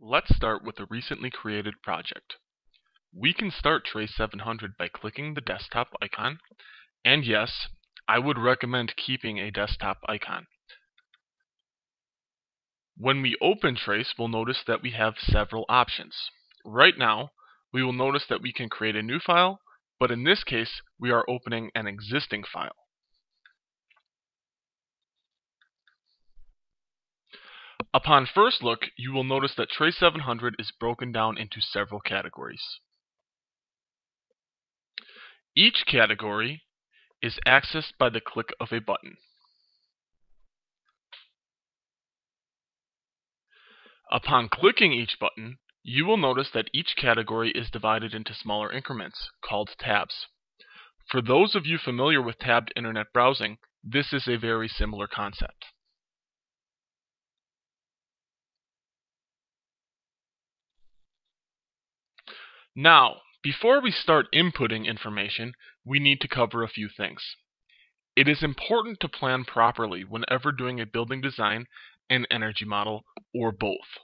Let's start with a recently created project. We can start Trace 700 by clicking the desktop icon, and yes, I would recommend keeping a desktop icon. When we open Trace, we'll notice that we have several options. Right now, we will notice that we can create a new file, but in this case, we are opening an existing file. Upon first look, you will notice that Trace 700 is broken down into several categories. Each category is accessed by the click of a button. Upon clicking each button, you will notice that each category is divided into smaller increments, called tabs. For those of you familiar with tabbed internet browsing, this is a very similar concept. Now, before we start inputting information, we need to cover a few things. It is important to plan properly whenever doing a building design, an energy model, or both.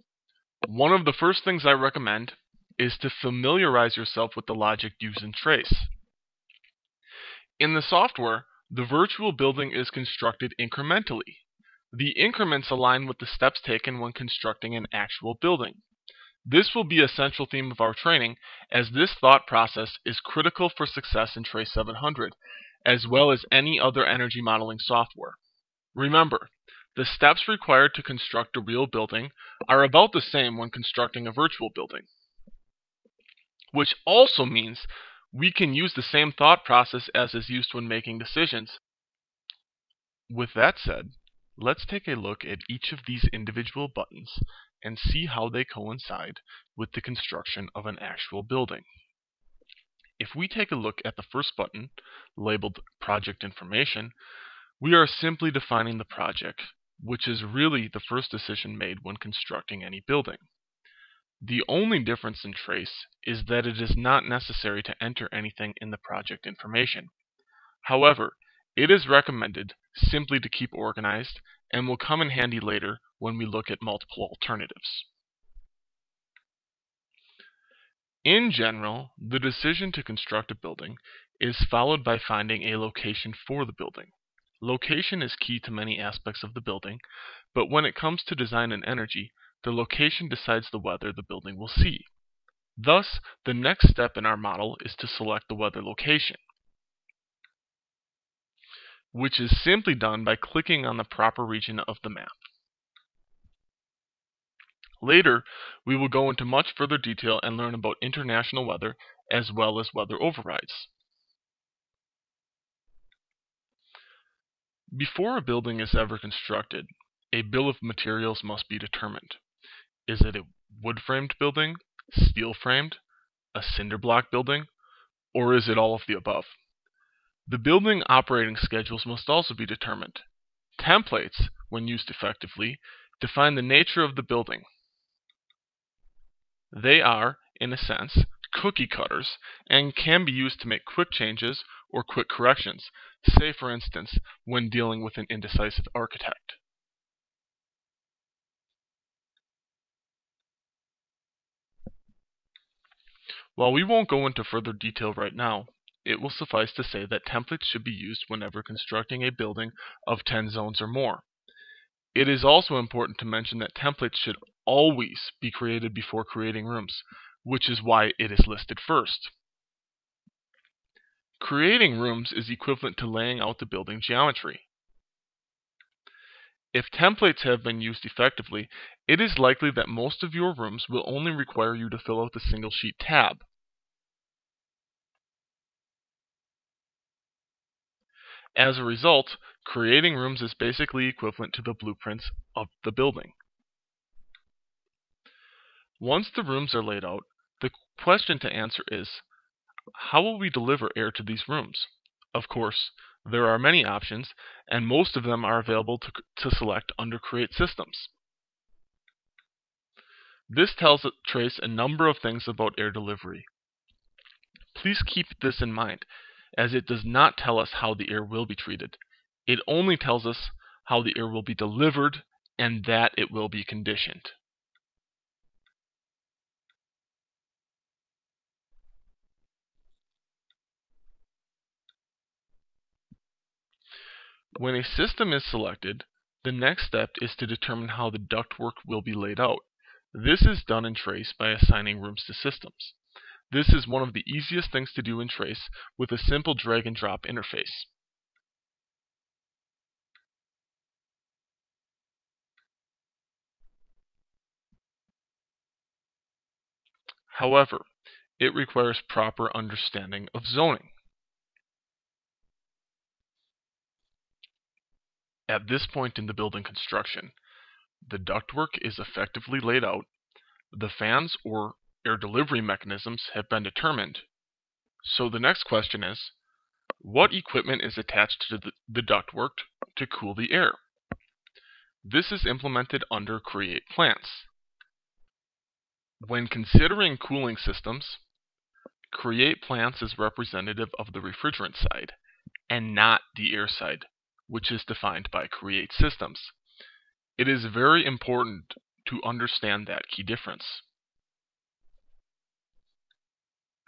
One of the first things I recommend is to familiarize yourself with the logic used in Trace. In the software, the virtual building is constructed incrementally. The increments align with the steps taken when constructing an actual building. This will be a central theme of our training, as this thought process is critical for success in Trace 700, as well as any other energy modeling software. Remember, the steps required to construct a real building are about the same when constructing a virtual building. Which also means we can use the same thought process as is used when making decisions. With that said, let's take a look at each of these individual buttons and see how they coincide with the construction of an actual building. If we take a look at the first button, labeled Project Information, we are simply defining the project, which is really the first decision made when constructing any building. The only difference in Trace is that it is not necessary to enter anything in the project information. However, it is recommended simply to keep organized and will come in handy later when we look at multiple alternatives. In general, the decision to construct a building is followed by finding a location for the building. Location is key to many aspects of the building, but when it comes to design and energy, the location decides the weather the building will see. Thus, the next step in our model is to select the weather location, which is simply done by clicking on the proper region of the map. Later, we will go into much further detail and learn about international weather as well as weather overrides. Before a building is ever constructed, a bill of materials must be determined. Is it a wood-framed building, steel-framed, a cinder block building, or is it all of the above? The building operating schedules must also be determined. Templates, when used effectively, define the nature of the building. They are, in a sense, cookie cutters and can be used to make quick changes or quick corrections, say for instance, when dealing with an indecisive architect. While we won't go into further detail right now, it will suffice to say that templates should be used whenever constructing a building of 10 zones or more. It is also important to mention that templates should always be created before creating rooms, which is why it is listed first. Creating rooms is equivalent to laying out the building geometry. If templates have been used effectively, it is likely that most of your rooms will only require you to fill out the single sheet tab. As a result, creating rooms is basically equivalent to the blueprints of the building. Once the rooms are laid out, the question to answer is, how will we deliver air to these rooms? Of course, there are many options, and most of them are available to select under Create Systems. This tells Trace a number of things about air delivery. Please keep this in mind, as it does not tell us how the air will be treated. It only tells us how the air will be delivered and that it will be conditioned. When a system is selected, the next step is to determine how the ductwork will be laid out. This is done in TRACE by assigning rooms to systems. This is one of the easiest things to do in TRACE with a simple drag and drop interface. However, it requires proper understanding of zoning. At this point in the building construction, the ductwork is effectively laid out, the fans or air delivery mechanisms have been determined. So the next question is, what equipment is attached to the ductwork to cool the air? This is implemented under Create Plants. When considering cooling systems, Create Plants is representative of the refrigerant side and not the air side, which is defined by Create Systems. It is very important to understand that key difference.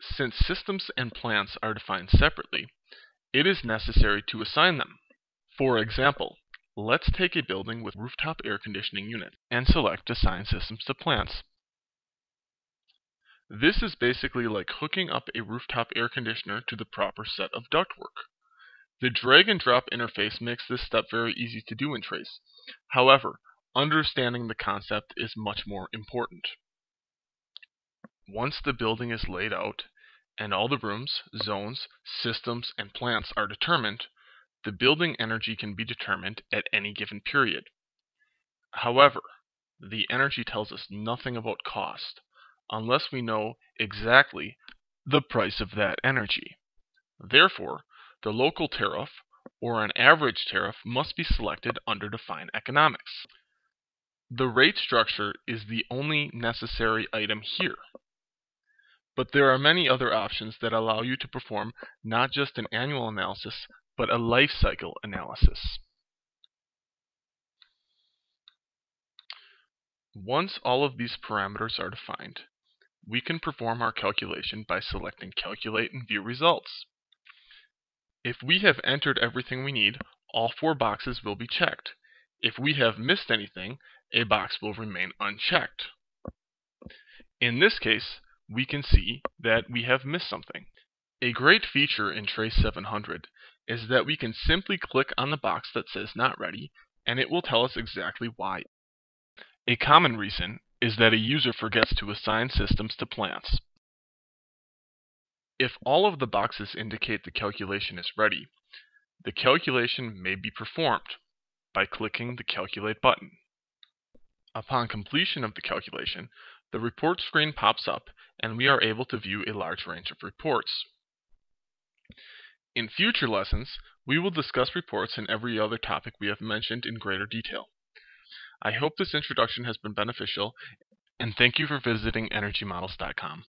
Since systems and plants are defined separately, it is necessary to assign them. For example, let's take a building with rooftop air conditioning unit and select Assign Systems to Plants. This is basically like hooking up a rooftop air conditioner to the proper set of ductwork. The drag and drop interface makes this step very easy to do in TRACE. However, understanding the concept is much more important. Once the building is laid out and all the rooms, zones, systems, and plants are determined, the building energy can be determined at any given period. However, the energy tells us nothing about cost unless we know exactly the price of that energy. Therefore, the local tariff or an average tariff must be selected under Define Economics. The rate structure is the only necessary item here. But there are many other options that allow you to perform not just an annual analysis, but a life cycle analysis. Once all of these parameters are defined, we can perform our calculation by selecting Calculate and View Results. If we have entered everything we need, all 4 boxes will be checked. If we have missed anything, a box will remain unchecked. In this case, we can see that we have missed something. A great feature in TRACE 700 is that we can simply click on the box that says Not Ready, and it will tell us exactly why. A common reason is that a user forgets to assign systems to plants. If all of the boxes indicate the calculation is ready, the calculation may be performed by clicking the Calculate button. Upon completion of the calculation, the report screen pops up and we are able to view a large range of reports. In future lessons, we will discuss reports and every other topic we have mentioned in greater detail. I hope this introduction has been beneficial, and thank you for visiting EnergyModels.com.